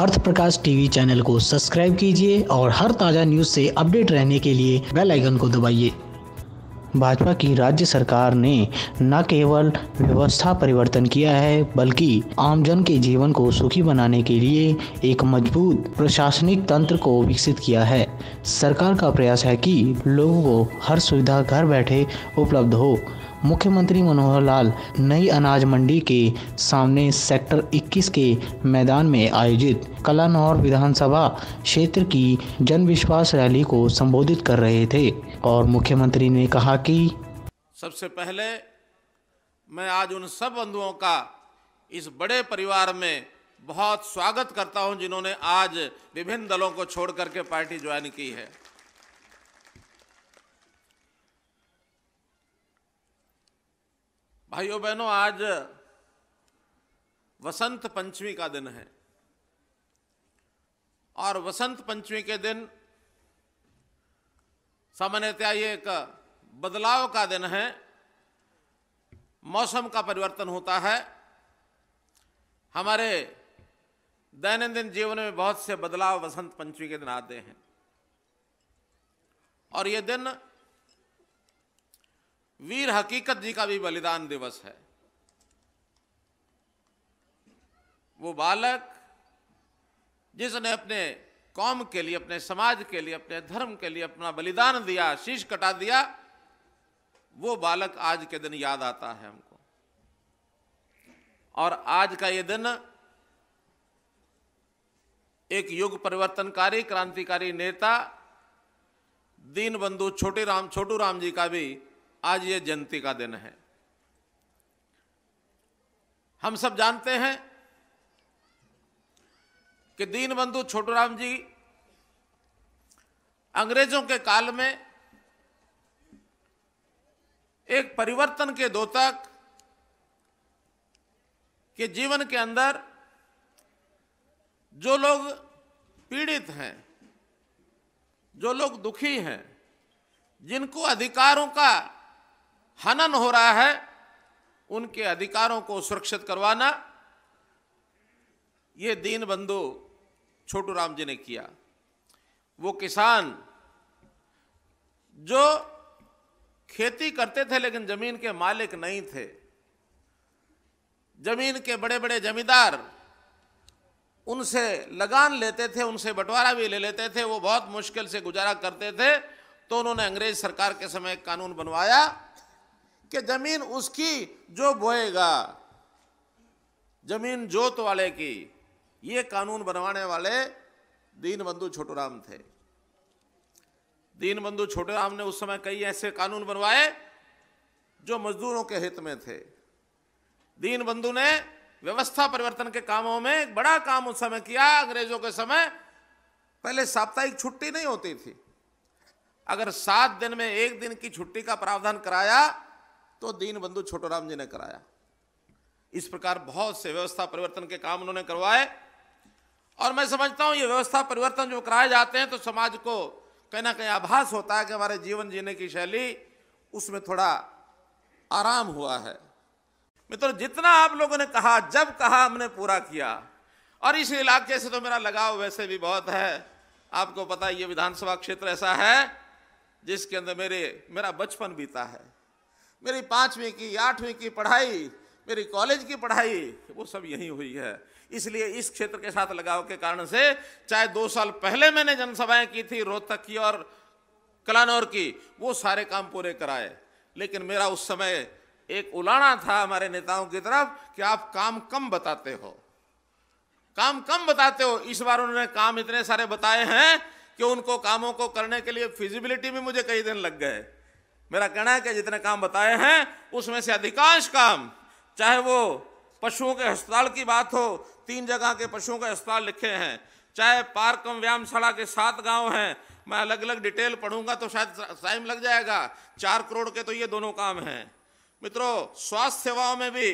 अर्थ प्रकाश TV channel को subscribe कीजिए और हर ताज़ा न्यूज़ से अपडेट रहने के लिए बेल आइकन को दबाइए। भाजपा की राज्य सरकार ने न केवल व्यवस्था परिवर्तन किया है बल्कि आमजन के जीवन को सुखी बनाने के लिए एक मजबूत प्रशासनिक तंत्र को विकसित किया है। सरकार का प्रयास है कि लोगों को हर सुविधा घर बैठे उपलब्ध हो। मुख्यमंत्री मनोहर लाल नई अनाज मंडी के सामने सेक्टर 21 के मैदान में आयोजित कलानौर विधानसभा क्षेत्र की जनविश्वास रैली को संबोधित कर रहे थे और मुख्यमंत्री ने कहा कि सबसे पहले मैं आज उन सब बंधुओं का इस बड़े परिवार में बहुत स्वागत करता हूं जिन्होंने आज विभिन्न दलों को छोड़ करके पार्टी ज्वाइन की है। भाइयों बहनों, आज वसंत पंचमी का दिन है और वसंत पंचमी के दिन सामान्यतः ये एक बदलाव का दिन है, मौसम का परिवर्तन होता है। हमारे दैनंदिन जीवन में बहुत से बदलाव वसंत पंचमी के दिन आते हैं और ये दिन वीर हकीकत जी का भी बलिदान दिवस है। वो बालक जिसने अपने कौम के लिए, अपने समाज के लिए, अपने धर्म के लिए अपना बलिदान दिया, शीश कटा दिया, वो बालक आज के दिन याद आता है हमको। और आज का ये दिन एक युग परिवर्तनकारी क्रांतिकारी नेता दीनबंधु छोटू राम जी का भी आज ये जयंती का दिन है। हम सब जानते हैं कि दीनबंधु छोटू राम जी अंग्रेजों के काल में एक परिवर्तन के द्योतक के जीवन के अंदर जो लोग पीड़ित हैं, जो लोग दुखी हैं, जिनको अधिकारों का हनन हो रहा है, उनके अधिकारों को सुरक्षित करवाना ये दीनबंधु छोटू राम जी ने किया। वो किसान जो खेती करते थे लेकिन जमीन के मालिक नहीं थे, जमीन के बड़े बड़े जमींदार उनसे लगान लेते थे, उनसे बंटवारा भी ले लेते थे, वो बहुत मुश्किल से गुजारा करते थे। तो उन्होंने अंग्रेज सरकार के समय एक कानून बनवाया कि जमीन उसकी जो बोएगा, जमीन जोत वाले की। ये कानून बनवाने वाले दीनबंधु छोटू राम थे। दीनबंधु छोटू राम ने उस समय कई ऐसे कानून बनवाए जो मजदूरों के हित में थे। दीनबंधु ने व्यवस्था परिवर्तन के कामों में एक बड़ा काम उस समय किया। अंग्रेजों के समय पहले साप्ताहिक छुट्टी नहीं होती थी। अगर 7 दिन में 1 दिन की छुट्टी का प्रावधान कराया तो दीनबंधु छोटू राम जी ने कराया। इस प्रकार बहुत से व्यवस्था परिवर्तन के काम उन्होंने करवाए और मैं समझता हूं ये व्यवस्था परिवर्तन जो कराए जाते हैं तो समाज को कहीं ना कहीं आभास होता है कि हमारे जीवन जीने की शैली उसमें थोड़ा आराम हुआ है। मित्रों, जितना आप लोगों ने कहा, जब कहा, हमने पूरा किया। और इस इलाके से तो मेरा लगाव वैसे भी बहुत है। आपको पता है ये विधानसभा क्षेत्र ऐसा है जिसके अंदर मेरा बचपन बीता है। मेरी 5वीं की 8वीं की पढ़ाई, मेरी कॉलेज की पढ़ाई, वो सब यहीं हुई है। इसलिए इस क्षेत्र के साथ लगाव के कारण से चाहे 2 साल पहले मैंने जनसभाएं की थी रोहतक की और कलानौर की, वो सारे काम पूरे कराए। लेकिन मेरा उस समय एक उलाना था हमारे नेताओं की तरफ कि आप काम कम बताते हो, काम कम बताते हो। इस बार उन्होंने काम इतने सारे बताए हैं कि उनको कामों को करने के लिए फिजिबिलिटी में मुझे कई दिन लग गए। मेरा कहना है कि जितने काम बताए हैं उसमें से अधिकांश काम, चाहे वो पशुओं के अस्पताल की बात हो, 3 जगह के पशुओं के अस्पताल लिखे हैं, चाहे पार्क एवं व्यायामशाला के 7 गांव हैं। मैं अलग अलग डिटेल पढ़ूंगा तो शायद टाइम लग जाएगा। 4 करोड़ के तो ये दोनों काम हैं। मित्रों, स्वास्थ्य सेवाओं में भी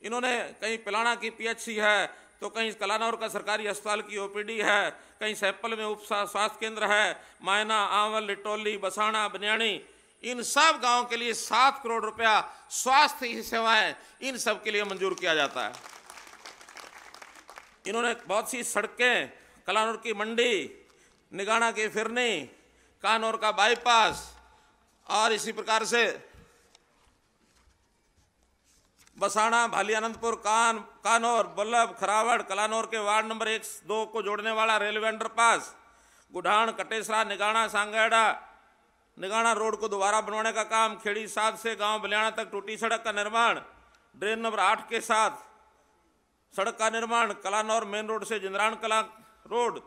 इन्होंने कहीं पिलाना की PHC है, तो कहीं कलानौर का सरकारी अस्पताल की OPD है, कहीं सैपल में उप स्वास्थ्य केंद्र है, मायना, आंवल, लिटोली, बसाना, बनियाणी, इन सब गांवों के लिए 7 करोड़ रुपया स्वास्थ्य सेवाएं इन सब के लिए मंजूर किया जाता है। इन्होंने बहुत सी सड़कें, कलानौर की मंडी, निगाना की फिरनी, कानौर का बाईपास और इसी प्रकार से बसाना, भाली आनंदपुर, कानौर, बल्लभ, खरावड़, कलानौर के वार्ड नंबर 1-2 को जोड़ने वाला railway underpass, गुढ़ान, Katesara, Nigana, सांगेड़ा, Nigana road को दोबारा बनवाने का काम, खेड़ी 7 से गांव बलियाना तक टूटी सड़क का निर्माण, ड्रेन नंबर 8 के साथ सड़क का निर्माण, कलानौर मेन रोड से जिंद्रान कला रोड,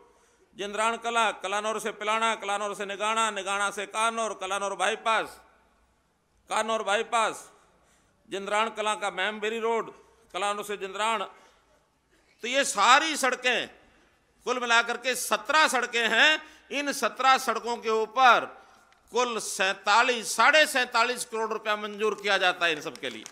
जिंद्रान कला, कलानौर से पिलाना, कलानौर से निगाना, निगाना से कानौर, कलानौर बाईपास, कानौर बाईपास, जिंद्रान कला का मैमबेरी रोड, कलानौर से जिंद्रान। तो ये सारी सड़कें कुल मिलाकर के 17 सड़कें हैं। इन 17 सड़कों के ऊपर कुल 47 करोड़ रुपया मंजूर किया जाता है इन सब के लिए।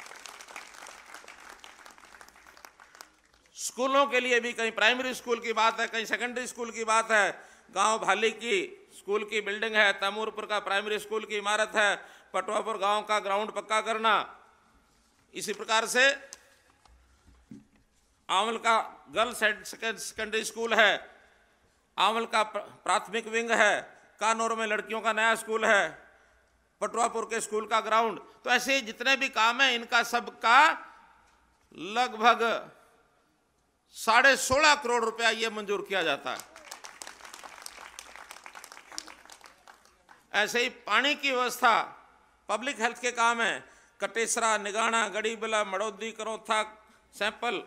स्कूलों के लिए भी, कहीं प्राइमरी स्कूल की बात है, कहीं सेकेंडरी स्कूल की बात है, गांव भाली की स्कूल की बिल्डिंग है, तैमूरपुर का प्राइमरी स्कूल की इमारत है, पटवापुर गांव का ग्राउंड पक्का करना, इसी प्रकार से आंवल का गर्ल्स सेकेंडरी स्कूल है, आंवल का प्राथमिक विंग है, कानौर में लड़कियों का नया स्कूल है, पटवापुर के स्कूल का ग्राउंड। तो ऐसे जितने भी काम है इनका सबका लगभग 16.5 करोड़ रुपया ये मंजूर किया जाता है। ऐसे ही पानी की व्यवस्था, पब्लिक हेल्थ के काम है, कटेसरा, निगाना, गड़ीबिला, मड़ौदी, करौथा, सैंपल,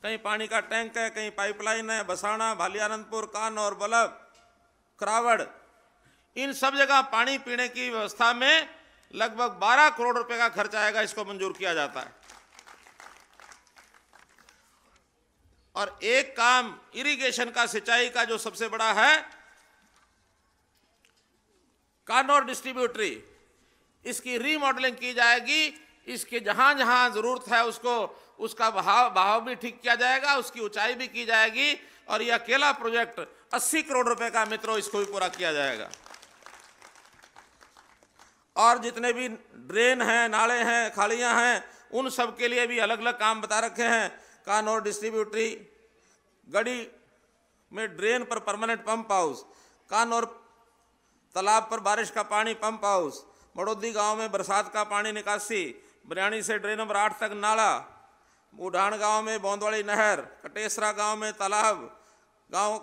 कहीं पानी का टैंक है, कहीं पाइपलाइन है, बसाना, भाली आनंदपुर, कानौर, बल्लभ, खरावड़, इन सब जगह पानी पीने की व्यवस्था में लगभग 12 करोड़ रुपए का खर्च आएगा, इसको मंजूर किया जाता है। और एक काम इरिगेशन का, सिंचाई का जो सबसे बड़ा है, कानौर डिस्ट्रीब्यूटरी, इसकी रीमॉडलिंग की जाएगी। इसके जहां जहां जरूरत है उसका बहाव भी ठीक किया जाएगा, उसकी ऊंचाई भी की जाएगी। और यह अकेला प्रोजेक्ट 80 करोड़ रुपए का, मित्रों, इसको भी पूरा किया जाएगा। और जितने भी ड्रेन हैं, नाले हैं, खालियां हैं, उन सब के लिए भी अलग अलग काम बता रखे हैं। कानौर डिस्ट्रीब्यूटरी, गड़ी में ड्रेन पर परमानेंट पंप हाउस, कानौर तालाब पर बारिश का पानी पंप हाउस, मड़ौदी गांव में बरसात का पानी निकासी, बरियानी से ड्रेन नंबर 8 तक नाला, बुढ़ान गांव में बौंदवाड़ी नहर, कटेसरा गांव में तालाब, गांव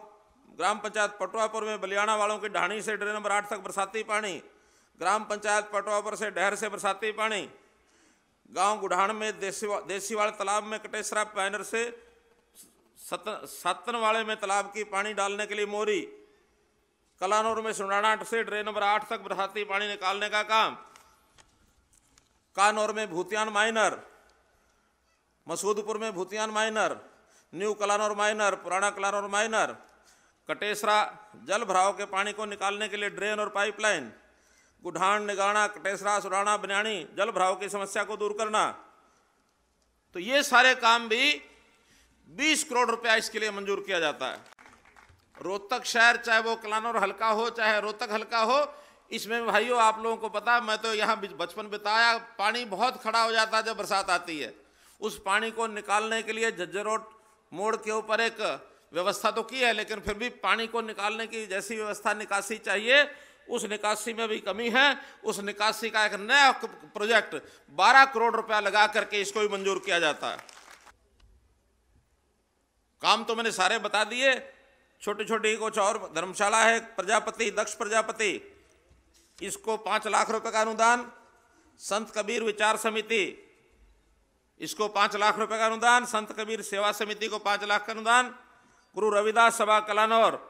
ग्राम पंचायत पटवापुर में बलियाना वालों की ढाणी से ड्रेन नंबर 8 तक बरसाती पानी, ग्राम पंचायत पटवापुर से डहर से बरसाती पानी, गांव गुढ़ान में देसीवाड़ तालाब में कटेसरा पैनर से सत्तनवाड़े में तालाब की पानी डालने के लिए मोरी, कलानौर में सुनाना से ड्रेन नंबर 8 तक बरसाती पानी निकालने का काम, कानौर में भूतियान माइनर, मसूदपुर में भूतियान माइनर, न्यू कलानौर माइनर, पुराना कलानौर माइनर, कटेसरा जल भराव के पानी को निकालने के लिए ड्रेन और पाइपलाइन, गुढ़ान, निगाना, कटेसरा, सुराना, बनियानी जल भराव की समस्या को दूर करना। तो ये सारे काम भी 20 करोड़ रुपया इसके लिए मंजूर किया जाता है। रोहतक शहर, चाहे वो कलानौर हल्का हो चाहे रोहतक हल्का हो, इसमें भाइयों आप लोगों को पता, मैं तो यहाँ बचपन बिताया, पानी बहुत खड़ा हो जाता है जब बरसात आती है। उस पानी को निकालने के लिए झज्जर मोड़ के ऊपर एक व्यवस्था तो की है, लेकिन फिर भी पानी को निकालने की जैसी व्यवस्था निकासी चाहिए, उस निकासी में भी कमी है। उस निकासी का एक नया प्रोजेक्ट 12 करोड़ रुपया लगा करके इसको भी मंजूर किया जाता है। काम तो मैंने सारे बता दिए, छोटी छोटी कुछ और धर्मशाला है, प्रजापति, दक्ष प्रजापति, इसको 5 लाख रुपए का अनुदान, संत कबीर विचार समिति, इसको 5 लाख रुपए का अनुदान, संत कबीर सेवा समिति को 5 लाख का अनुदान, गुरु रविदास सभा कलानौर,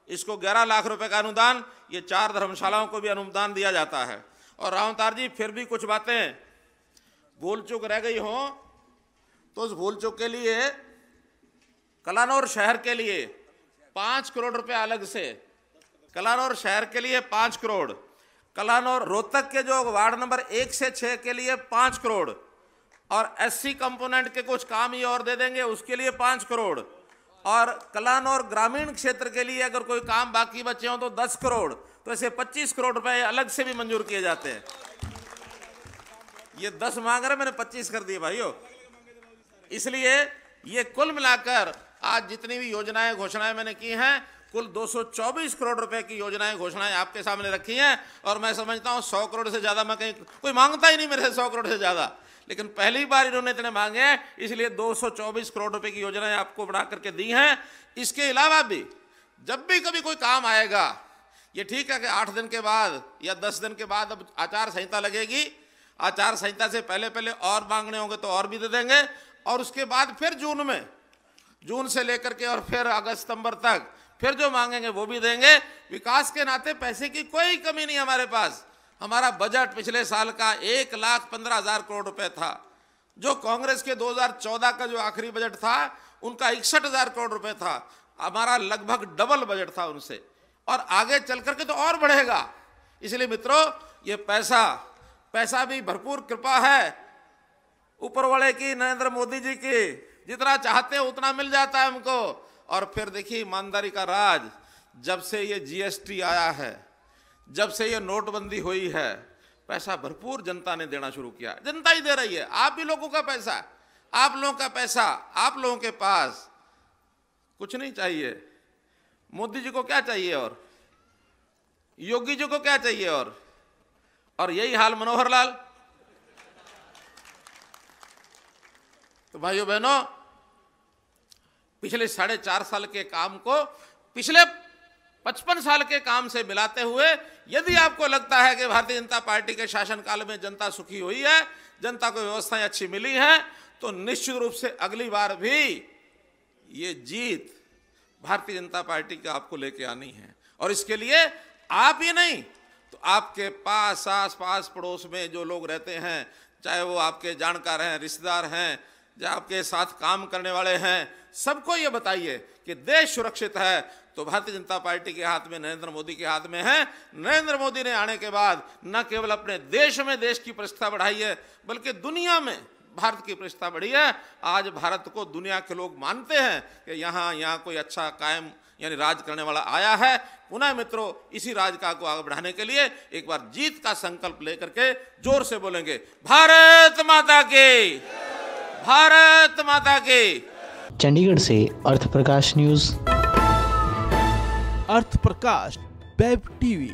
इसको 11 लाख रुपए का अनुदान। ये 4 धर्मशालाओं को भी अनुदान दिया जाता है। और रावतार जी, फिर भी कुछ बातें भूल चूक रह गई हो तो उस भूल चूक के लिए कलानौर शहर के लिए 5 करोड़ रुपए अलग से, कलानौर शहर के लिए 5 करोड़, कलानौर रोहतक के जो वार्ड नंबर 1 से 6 के लिए 5 करोड़, और एससी कंपोनेंट के कुछ काम ही और दे देंगे उसके लिए 5 करोड़, और कलानौर ग्रामीण क्षेत्र के लिए अगर कोई काम बाकी बचे हो तो 10 करोड़। तो ऐसे 25 करोड़ रुपए अलग से भी मंजूर किए जाते हैं। ये 10 मांग रहे, मैंने 25 कर दिए भाइयों। इसलिए ये कुल मिलाकर आज जितनी भी योजनाएं घोषणाएं मैंने की हैं, कुल 224 करोड़ रुपए की योजनाएं घोषणाएं आपके सामने रखी हैं। और मैं समझता हूं 100 करोड़ से ज्यादा मैं कहीं, कोई मांगता ही नहीं मेरे से 100 करोड़ से ज्यादा, लेकिन पहली बार इन्होंने इतने मांगे हैं, इसलिए 224 करोड़ रुपए की योजनाएं आपको बढ़ा करके दी हैं। इसके अलावा भी जब भी कभी कोई काम आएगा, ये ठीक है कि 8 दिन के बाद या 10 दिन के बाद अब आचार संहिता लगेगी, आचार संहिता से पहले पहले और मांगने होंगे तो और भी दे देंगे, और उसके बाद फिर जून से लेकर के और फिर अगस्त सितंबर तक फिर जो मांगेंगे वो भी देंगे। विकास के नाते पैसे की कोई कमी नहीं हमारे पास। हमारा बजट पिछले साल का 1,15,000 करोड़ रुपए था, जो कांग्रेस के 2014 का जो आखिरी बजट था उनका 61,000 करोड़ रुपए था। हमारा लगभग डबल बजट था उनसे, और आगे चल करके तो और बढ़ेगा। इसलिए मित्रों, ये पैसा भी भरपूर कृपा है ऊपर वाले की, नरेंद्र मोदी जी की। जितना चाहते हैं उतना मिल जाता है हमको। और फिर देखिए ईमानदारी का राज, जब से ये जीएसटी आया है, जब से ये नोटबंदी हुई है, पैसा भरपूर जनता ने देना शुरू किया। जनता ही दे रही है, आप भी लोगों का पैसा, आप लोगों का पैसा, आप लोगों के पास कुछ नहीं चाहिए। मोदी जी को क्या चाहिए और योगी जी को क्या चाहिए और यही हाल मनोहर लाल। तो भाइयों बहनों, पिछले 4.5 साल के काम को पिछले 55 साल के काम से मिलाते हुए यदि आपको लगता है कि भारतीय जनता पार्टी के शासनकाल में जनता सुखी हुई है, जनता को व्यवस्थाएं अच्छी मिली हैं, तो निश्चित रूप से अगली बार भी ये जीत भारतीय जनता पार्टी का आपको लेके आनी है। और इसके लिए आप ही नहीं तो आपके पास, आस पास पड़ोस में जो लोग रहते हैं, चाहे वो आपके जानकार हैं, रिश्तेदार हैं, जो आपके साथ काम करने वाले हैं, सबको ये बताइए कि देश सुरक्षित है तो भारतीय जनता पार्टी के हाथ में, नरेंद्र मोदी के हाथ में है। नरेंद्र मोदी ने आने के बाद न केवल अपने देश में देश की प्रतिष्ठा बढ़ाई है, बल्कि दुनिया में भारत की प्रतिष्ठा बढ़ी है। आज भारत को दुनिया के लोग मानते हैं कि यहाँ कोई अच्छा कायम यानी राज करने वाला आया है। पुनः मित्रों, इसी राज का को आगे बढ़ाने के लिए एक बार जीत का संकल्प लेकर के जोर से बोलेंगे, भारत माता की, भारत माता की। चंडीगढ़ से अर्थ प्रकाश न्यूज। अर्थ प्रकाश वेब टीवी।